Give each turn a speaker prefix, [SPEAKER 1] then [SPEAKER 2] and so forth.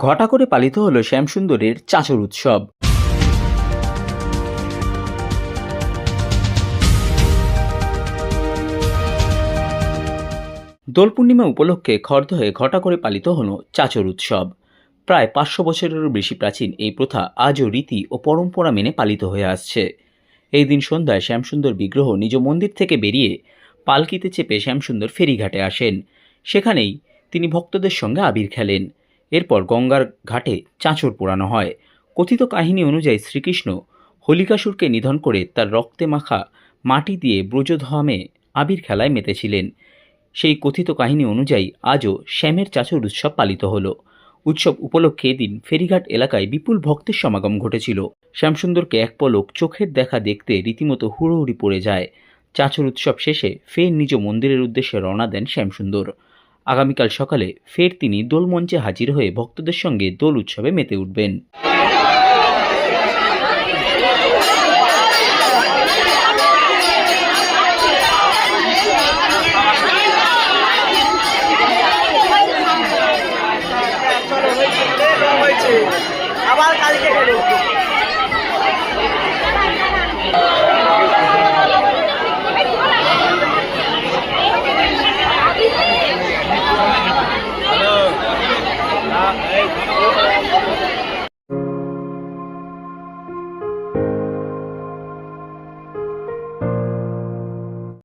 [SPEAKER 1] ঘটা করে পালিত হল শ্যামসুন্দরের চাচর উৎসব। দোল পূর্ণিমা উপলক্ষে খড়দহে ঘটা করে পালিত হল চাচর উৎসব। প্রায় 500 বছরেরও বেশি প্রাচীন এই প্রথা আজও রীতি ও পরম্পরা মেনে পালিত হয়ে আসছে। এই দিন সন্ধ্যায় শ্যামসুন্দর বিগ্রহ নিজ মন্দির থেকে বেরিয়ে পালকিতে চেপে শ্যামসুন্দর ফেরিঘাটে আসেন। সেখানেই তিনি ভক্তদের সঙ্গে আবির খেলেন। এরপর গঙ্গার ঘাটে চাঁচর পোড়ানো হয়। কথিত কাহিনী অনুযায়ী শ্রীকৃষ্ণ হোলিকাসুরকে নিধন করে তার রক্তে মাখা মাটি দিয়ে ব্রজধামে আবির খেলায় মেতেছিলেন। সেই কথিত কাহিনী অনুযায়ী আজও শ্যামের চাচর উৎসব পালিত হল। উৎসব উপলক্ষে এদিন ফেরিঘাট এলাকায় বিপুল ভক্তের সমাগম ঘটেছিল। শ্যামসুন্দরকে এক পলক চোখের দেখা দেখতে রীতিমতো হুড়োহুড়ি পড়ে যায়। চাচর উৎসব শেষে ফের নিজ মন্দিরের উদ্দেশ্যে রওনা দেন শ্যামসুন্দর। আগামীকাল সকালে ফের তিনি দোলমঞ্চে হাজির হয়ে ভক্তদের সঙ্গে দোল উৎসবে মেতে উঠবেন।
[SPEAKER 2] আবার কালকে